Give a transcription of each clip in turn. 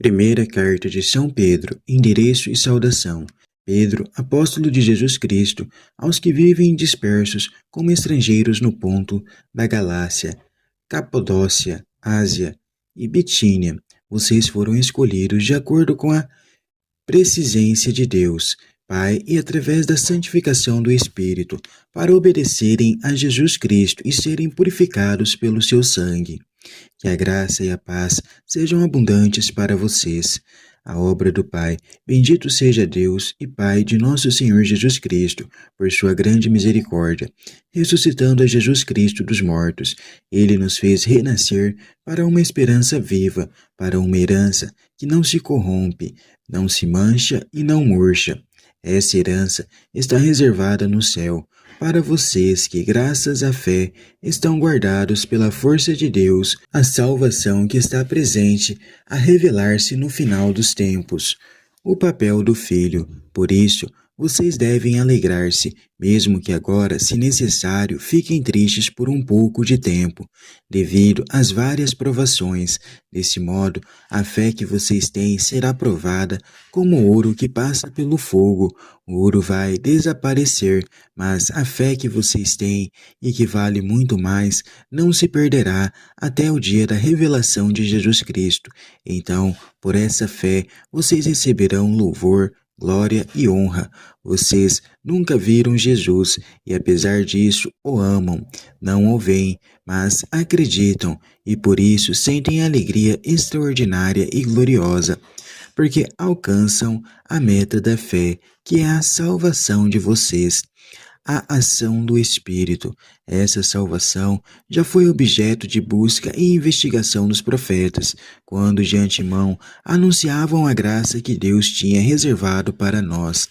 Primeira carta de São Pedro, endereço e saudação. Pedro, apóstolo de Jesus Cristo, aos que vivem dispersos como estrangeiros no ponto da Galácia, Capadócia, Ásia e Bitínia. Vocês foram escolhidos de acordo com a presciência de Deus, Pai, e através da santificação do Espírito, para obedecerem a Jesus Cristo e serem purificados pelo seu sangue. Que a graça e a paz sejam abundantes para vocês. A obra do Pai, bendito seja Deus e Pai de nosso Senhor Jesus Cristo, por sua grande misericórdia, ressuscitando a Jesus Cristo dos mortos, ele nos fez renascer para uma esperança viva, para uma herança que não se corrompe, não se mancha e não murcha. Essa herança está reservada no céu, para vocês que, graças à fé, estão guardados pela força de Deus, a salvação que está presente a revelar-se no final dos tempos. O papel do Filho. Por isso, vocês devem alegrar-se, mesmo que agora, se necessário, fiquem tristes por um pouco de tempo, devido às várias provações. Desse modo, a fé que vocês têm será provada como ouro que passa pelo fogo. O ouro vai desaparecer, mas a fé que vocês têm, e que vale muito mais, não se perderá até o dia da revelação de Jesus Cristo. Então, por essa fé, vocês receberão louvor, glória e honra. Vocês nunca viram Jesus e, apesar disso, o amam. Não o veem, mas acreditam e por isso sentem alegria extraordinária e gloriosa, porque alcançam a meta da fé, que é a salvação de vocês. A ação do Espírito. Essa salvação já foi objeto de busca e investigação dos profetas, quando de antemão anunciavam a graça que Deus tinha reservado para nós.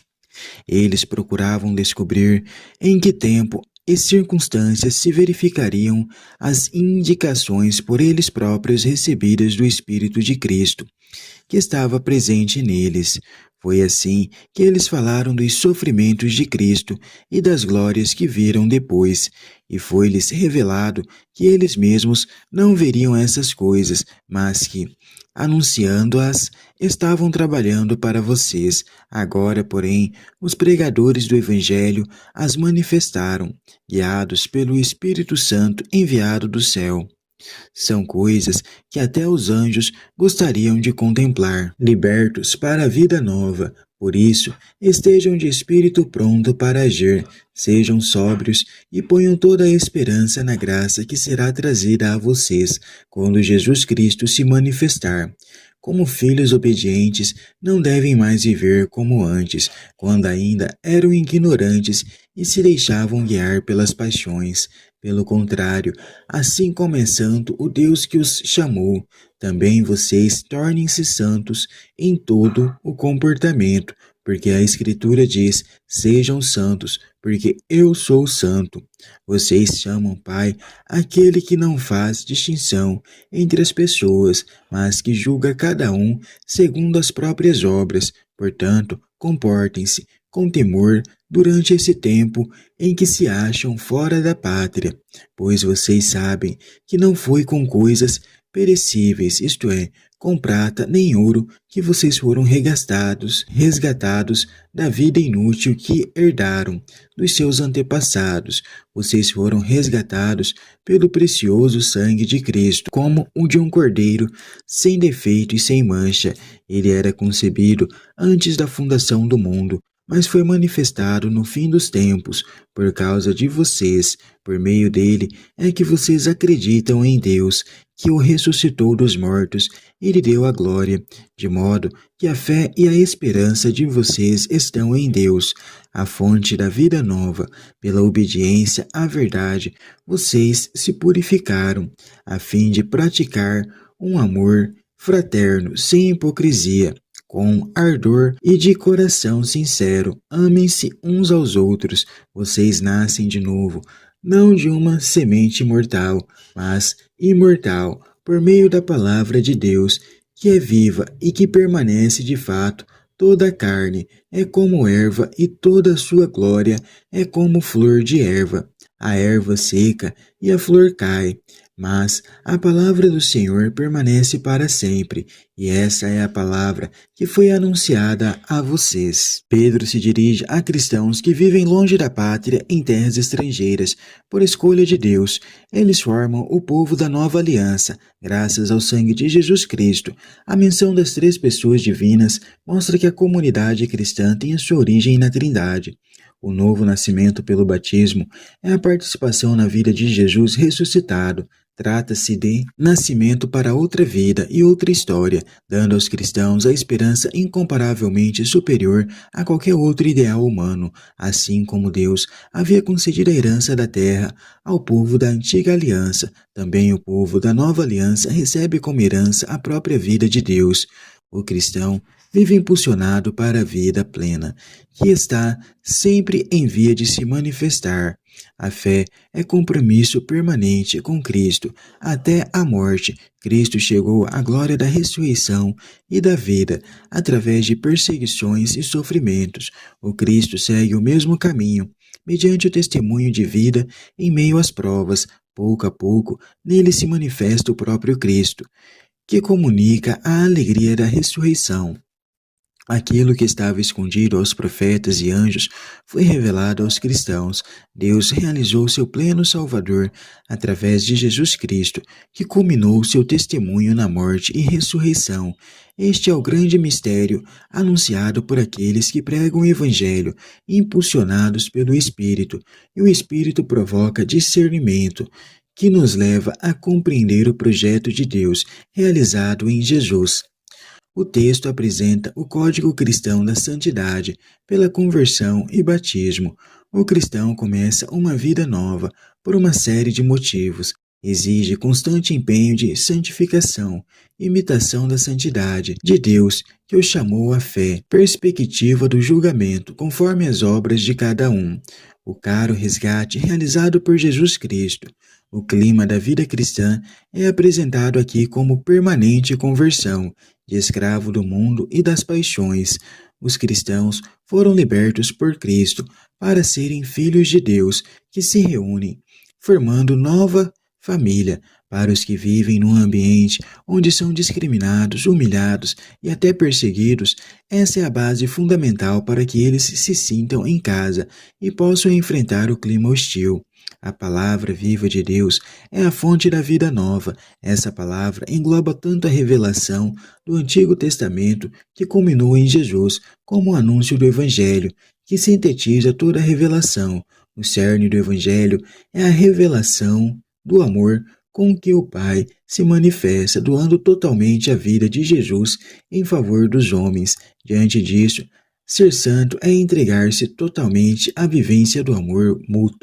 Eles procuravam descobrir em que tempo e circunstâncias se verificariam as indicações por eles próprios recebidas do Espírito de Cristo, que estava presente neles. Foi assim que eles falaram dos sofrimentos de Cristo e das glórias que viram depois, e foi-lhes revelado que eles mesmos não veriam essas coisas, mas que, anunciando-as, estavam trabalhando para vocês. Agora, porém, os pregadores do Evangelho as manifestaram, guiados pelo Espírito Santo enviado do céu. São coisas que até os anjos gostariam de contemplar, libertos para a vida nova. Por isso, estejam de espírito pronto para agir, sejam sóbrios e ponham toda a esperança na graça que será trazida a vocês quando Jesus Cristo se manifestar. Como filhos obedientes, não devem mais viver como antes, quando ainda eram ignorantes e se deixavam guiar pelas paixões. Pelo contrário, assim como é santo o Deus que os chamou, também vocês tornem-se santos em todo o comportamento, porque a Escritura diz: sejam santos, porque eu sou santo. Vocês chamam Pai aquele que não faz distinção entre as pessoas, mas que julga cada um segundo as próprias obras. Portanto, comportem-se com temor durante esse tempo em que se acham fora da pátria, pois vocês sabem que não foi com coisas perecíveis, isto é, com prata nem ouro, que vocês foram resgatados da vida inútil que herdaram dos seus antepassados. Vocês foram resgatados pelo precioso sangue de Cristo, como o de um cordeiro, sem defeito e sem mancha. Ele era concebido antes da fundação do mundo, mas foi manifestado no fim dos tempos, por causa de vocês. Por meio dele é que vocês acreditam em Deus, que o ressuscitou dos mortos e lhe deu a glória, de modo que a fé e a esperança de vocês estão em Deus, a fonte da vida nova. Pela obediência à verdade, vocês se purificaram, a fim de praticar um amor fraterno sem hipocrisia, com ardor e de coração sincero. Amem-se uns aos outros. Vocês nascem de novo, não de uma semente mortal, mas imortal, por meio da palavra de Deus, que é viva e que permanece de fato. Toda a carne é como erva e toda a sua glória é como flor de erva. A erva seca e a flor cai, Mas a palavra do Senhor permanece para sempre, e essa é a palavra que foi anunciada a vocês. Pedro se dirige a cristãos que vivem longe da pátria em terras estrangeiras, por escolha de Deus. Eles formam o povo da nova aliança, graças ao sangue de Jesus Cristo. A menção das três pessoas divinas mostra que a comunidade cristã tem a sua origem na Trindade. O novo nascimento pelo batismo é a participação na vida de Jesus ressuscitado. Trata-se de nascimento para outra vida e outra história, dando aos cristãos a esperança incomparavelmente superior a qualquer outro ideal humano, assim como Deus havia concedido a herança da terra ao povo da antiga aliança. Também o povo da nova aliança recebe como herança a própria vida de Deus. O cristão vive impulsionado para a vida plena, que está sempre em via de se manifestar. A fé é compromisso permanente com Cristo até a morte. Cristo chegou à glória da ressurreição e da vida através de perseguições e sofrimentos. O Cristo segue o mesmo caminho, mediante o testemunho de vida em meio às provas. Pouco a pouco, nele se manifesta o próprio Cristo, que comunica a alegria da ressurreição. Aquilo que estava escondido aos profetas e anjos foi revelado aos cristãos. Deus realizou seu pleno Salvador através de Jesus Cristo, que culminou seu testemunho na morte e ressurreição. Este é o grande mistério anunciado por aqueles que pregam o Evangelho, impulsionados pelo Espírito, e o Espírito provoca discernimento, que nos leva a compreender o projeto de Deus realizado em Jesus. O texto apresenta o código cristão da santidade pela conversão e batismo. O cristão começa uma vida nova por uma série de motivos. Exige constante empenho de santificação, imitação da santidade de Deus que o chamou à fé, perspectiva do julgamento conforme as obras de cada um, o caro resgate realizado por Jesus Cristo. O clima da vida cristã é apresentado aqui como permanente conversão, de escravo do mundo e das paixões. Os cristãos foram libertos por Cristo para serem filhos de Deus, que se reúnem, formando nova família. Para os que vivem num ambiente onde são discriminados, humilhados e até perseguidos, essa é a base fundamental para que eles se sintam em casa e possam enfrentar o clima hostil. A palavra viva de Deus é a fonte da vida nova. Essa palavra engloba tanto a revelação do Antigo Testamento, que culminou em Jesus, como o anúncio do Evangelho, que sintetiza toda a revelação. O cerne do Evangelho é a revelação do amor com que o Pai se manifesta, doando totalmente a vida de Jesus em favor dos homens. Diante disso, ser santo é entregar-se totalmente à vivência do amor mútuo.